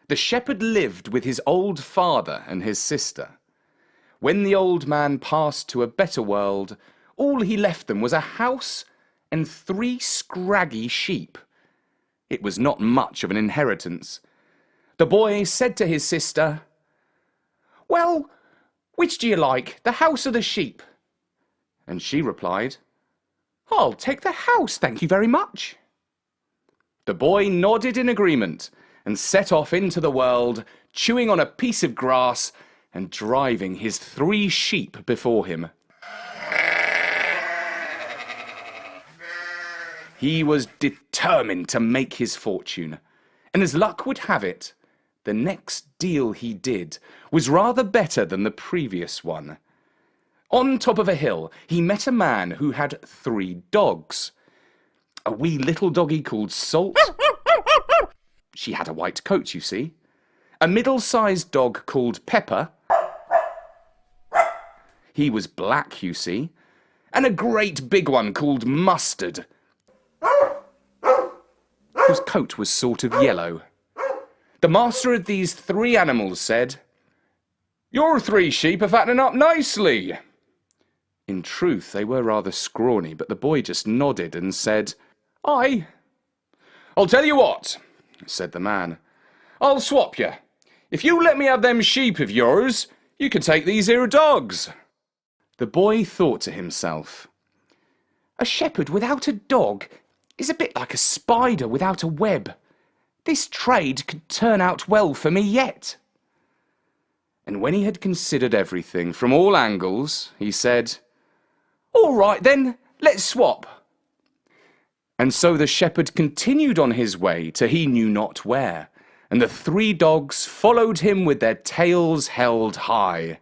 The shepherd lived with his old father and his sister. When the old man passed to a better world, all he left them was a house and 3 scraggy sheep. It was not much of an inheritance. The boy said to his sister, "Well, which do you like, the house or the sheep?" And she replied, "I'll take the house, thank you very much." The boy nodded in agreement and set off into the world, chewing on a piece of grass and driving his 3 sheep before him. He was determined to make his fortune, and as luck would have it, the next deal he did was rather better than the previous one. On top of a hill, he met a man who had 3 dogs. A wee little doggy called Salt. She had a white coat, you see. A middle-sized dog called Pepper. He was black, you see. And a great big one called Mustard, whose coat was sort of yellow. The master of these 3 animals said, "Your 3 sheep are fattening up nicely." In truth, they were rather scrawny, but the boy just nodded and said, "Aye." "I'll tell you what," said the man. "I'll swap you. If you let me have them sheep of yours, you can take these here dogs." The boy thought to himself, "A shepherd without a dog is a bit like a spider without a web. This trade could turn out well for me yet." And when he had considered everything from all angles, he said, "All right then, let's swap." And so the shepherd continued on his way to he knew not where, and the 3 dogs followed him with their tails held high.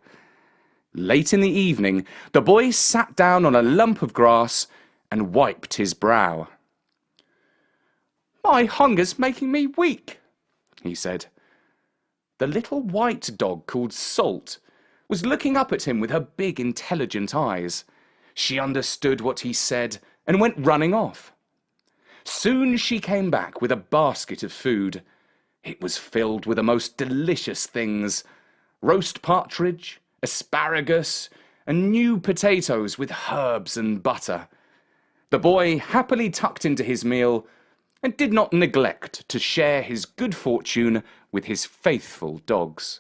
Late in the evening, the boy sat down on a lump of grass and wiped his brow. "My hunger's making me weak," he said. The little white dog called Salt was looking up at him with her big, intelligent eyes. She understood what he said and went running off. Soon she came back with a basket of food. It was filled with the most delicious things: roast partridge, asparagus, and new potatoes with herbs and butter. The boy happily tucked into his meal and did not neglect to share his good fortune with his faithful dogs.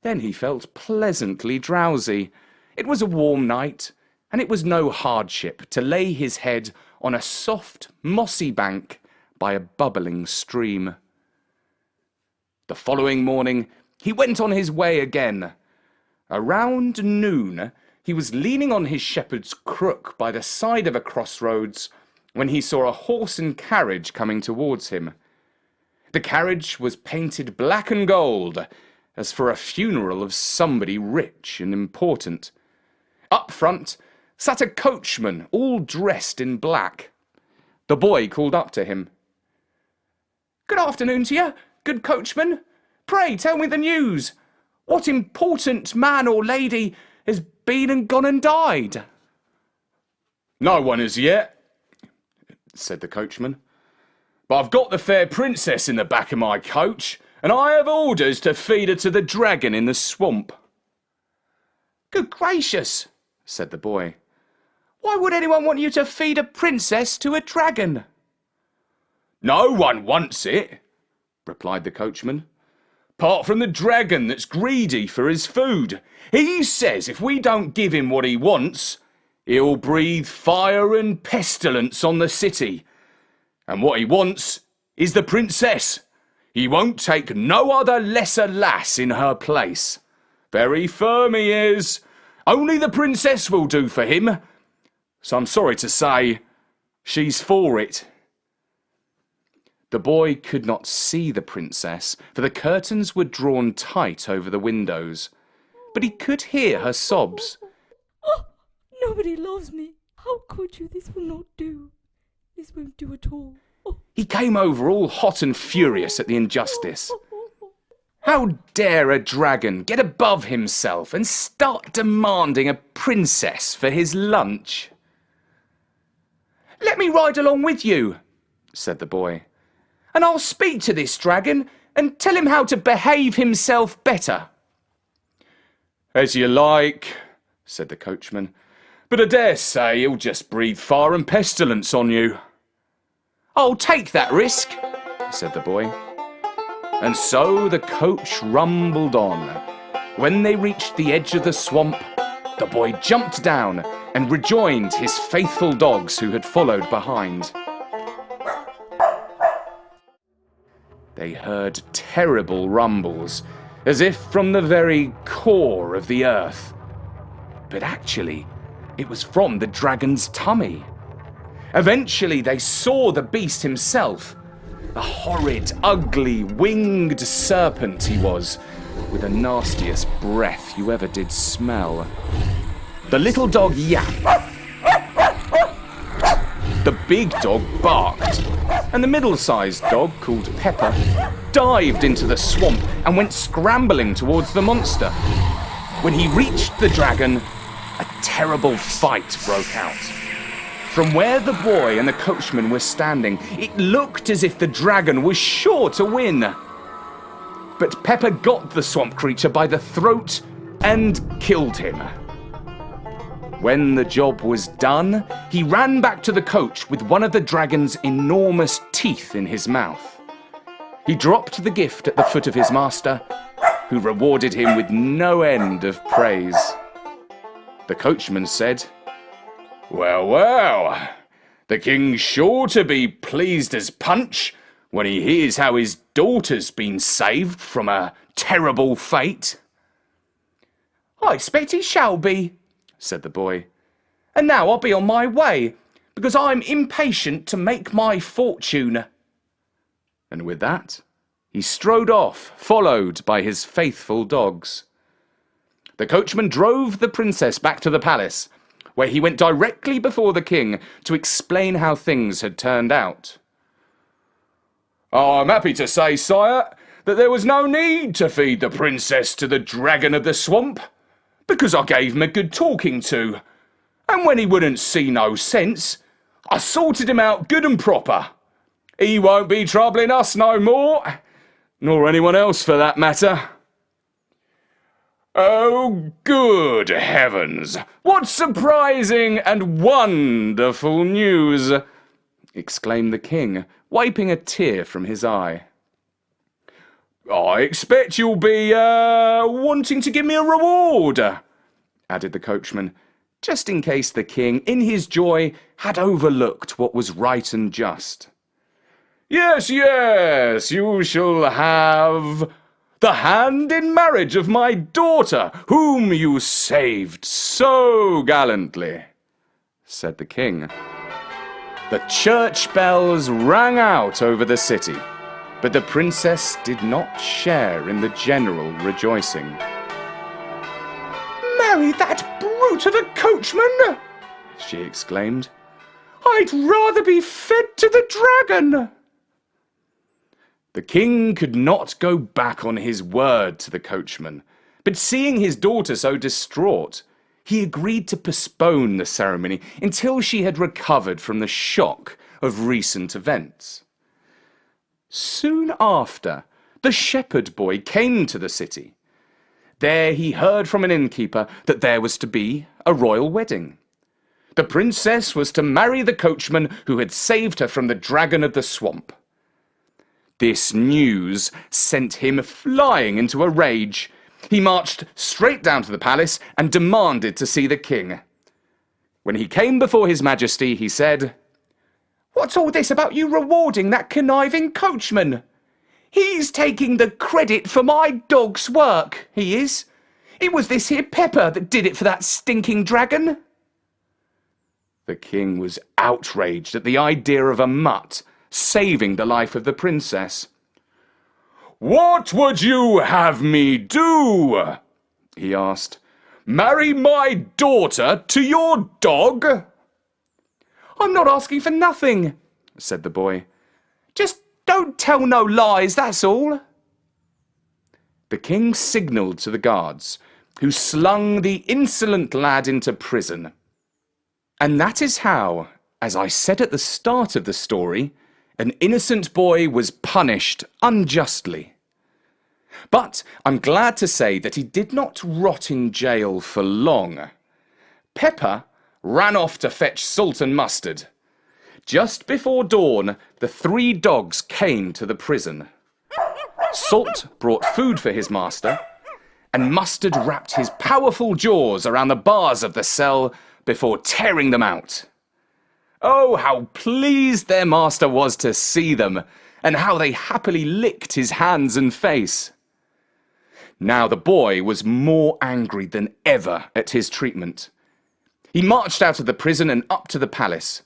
Then he felt pleasantly drowsy. It was a warm night, and it was no hardship to lay his head on a soft, mossy bank by a bubbling stream. The following morning, he went on his way again. Around noon, he was leaning on his shepherd's crook by the side of a crossroads when he saw a horse and carriage coming towards him. The carriage was painted black and gold, as for a funeral of somebody rich and important. Up front sat a coachman, all dressed in black. The boy called up to him. "Good afternoon to you, good coachman. Pray tell me the news. What important man or lady has been and gone and died?" "No one as yet," said the coachman. "But I've got the fair princess in the back of my coach, and I have orders to feed her to the dragon in the swamp." "Good gracious," said the boy. "Why would anyone want you to feed a princess to a dragon?" "No one wants it," replied the coachman, "apart from the dragon that's greedy for his food. He says if we don't give him what he wants, he'll breathe fire and pestilence on the city. And what he wants is the princess. He won't take no other lesser lass in her place. Very firm he is. Only the princess will do for him. So I'm sorry to say, she's for it." The boy could not see the princess, for the curtains were drawn tight over the windows, but he could hear her sobs. "Oh, nobody loves me. How could you? This will not do. This won't do at all." He came over all hot and furious at the injustice. How dare a dragon get above himself and start demanding a princess for his lunch? "Let me ride along with you," said the boy, "and I'll speak to this dragon and tell him how to behave himself better." "As you like," said the coachman, "but I dare say he'll just breathe fire and pestilence on you." "I'll take that risk," said the boy. And so the coach rumbled on. When they reached the edge of the swamp, the boy jumped down and rejoined his faithful dogs who had followed behind. They heard terrible rumbles, as if from the very core of the earth. But actually, it was from the dragon's tummy. Eventually, they saw the beast himself. A horrid, ugly, winged serpent he was, with the nastiest breath you ever did smell. The little dog yapped. The big dog barked. And the middle-sized dog, called Pepper, dived into the swamp and went scrambling towards the monster. When he reached the dragon, a terrible fight broke out. From where the boy and the coachman were standing, it looked as if the dragon was sure to win. But Pepper got the swamp creature by the throat and killed him. When the job was done, he ran back to the coach with one of the dragon's enormous teeth in his mouth. He dropped the gift at the foot of his master, who rewarded him with no end of praise. The coachman said, "Well, well, the king's sure to be pleased as punch when he hears how his daughter's been saved from a terrible fate." "I expect he shall be," said the boy. "And now I'll be on my way, because I'm impatient to make my fortune." And with that, he strode off, followed by his faithful dogs. The coachman drove the princess back to the palace, where he went directly before the king to explain how things had turned out. "I'm happy to say, sire, that there was no need to feed the princess to the dragon of the swamp, because I gave him a good talking to, and when he wouldn't see no sense, I sorted him out good and proper. He won't be troubling us no more, nor anyone else for that matter." "Oh, good heavens! What surprising and wonderful news!" exclaimed the king, wiping a tear from his eye. "I expect you'll be, wanting to give me a reward," added the coachman, just in case the king, in his joy, had overlooked what was right and just. Yes, you shall have the hand in marriage of my daughter, whom you saved so gallantly," said the king. The church bells rang out over the city, but the princess did not share in the general rejoicing. "Marry that brute of a coachman!" she exclaimed. "I'd rather be fed to the dragon." The king could not go back on his word to the coachman, but seeing his daughter so distraught, he agreed to postpone the ceremony until she had recovered from the shock of recent events. Soon after, the shepherd boy came to the city. There he heard from an innkeeper that there was to be a royal wedding. The princess was to marry the coachman who had saved her from the dragon of the swamp. This news sent him flying into a rage. He marched straight down to the palace and demanded to see the king. When he came before his majesty, he said, "What's all this about you rewarding that conniving coachman? He's taking the credit for my dog's work, he is. It was this here Pepper that did it for that stinking dragon." The king was outraged at the idea of a mutt saving the life of the princess. "What would you have me do?" he asked. "Marry my daughter to your dog?" "I'm not asking for nothing," said the boy. "Just don't tell no lies, that's all." The king signalled to the guards, who slung the insolent lad into prison. And that is how, as I said at the start of the story, an innocent boy was punished unjustly But I'm glad to say that he did not rot in jail for long. Pepper ran off to fetch salt and mustard. Just before dawn, the 3 dogs came to the prison. Salt brought food for his master, and Mustard wrapped his powerful jaws around the bars of the cell before tearing them out. Oh, how pleased their master was to see them, and how they happily licked his hands and face. Now the boy was more angry than ever at his treatment. He marched out of the prison and up to the palace.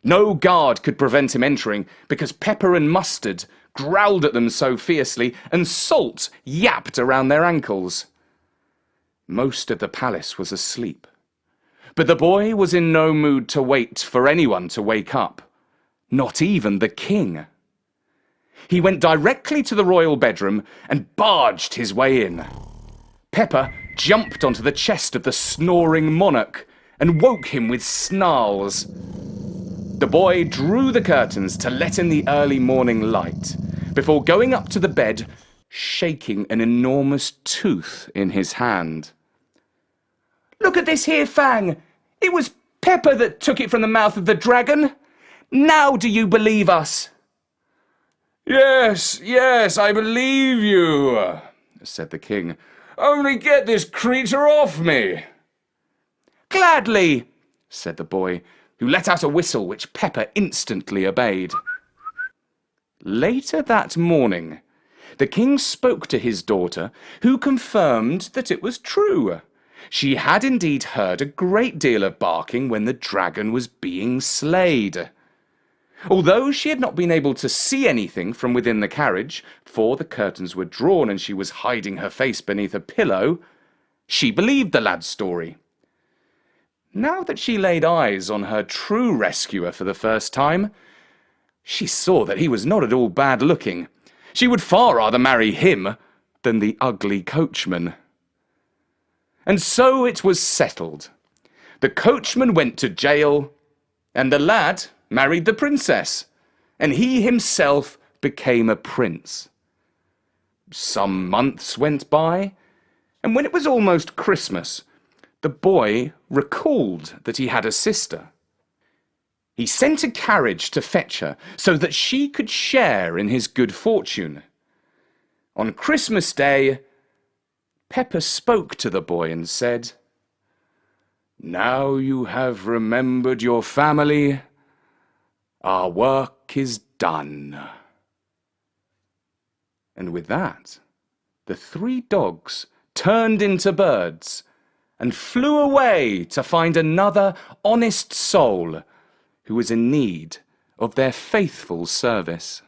No guard could prevent him entering because Pepper and Mustard growled at them so fiercely and Salt yapped around their ankles. Most of the palace was asleep, but the boy was in no mood to wait for anyone to wake up, not even the king. He went directly to the royal bedroom and barged his way in. Pepper jumped onto the chest of the snoring monarch and woke him with snarls. The boy drew the curtains to let in the early morning light before going up to the bed, shaking an enormous tooth in his hand. "Look at this here fang! It was Pepper that took it from the mouth of the dragon! Now do you believe us?" Yes, I believe you," said the king. "Only get this creature off me." "Gladly," said the boy, who let out a whistle which Pepper instantly obeyed. Later that morning, the king spoke to his daughter, who confirmed that it was true. She had indeed heard a great deal of barking when the dragon was being slayed. Although she had not been able to see anything from within the carriage, for the curtains were drawn and she was hiding her face beneath a pillow, she believed the lad's story. Now that she laid eyes on her true rescuer for the first time, she saw that he was not at all bad looking. She would far rather marry him than the ugly coachman. And so it was settled. The coachman went to jail, and the lad married the princess, and he himself became a prince. Some months went by, and when it was almost Christmas, the boy recalled that he had a sister. He sent a carriage to fetch her so that she could share in his good fortune. On Christmas Day, Pepper spoke to the boy and said, "Now you have remembered your family, our work is done." And with that, the 3 dogs turned into birds and flew away to find another honest soul who was in need of their faithful service.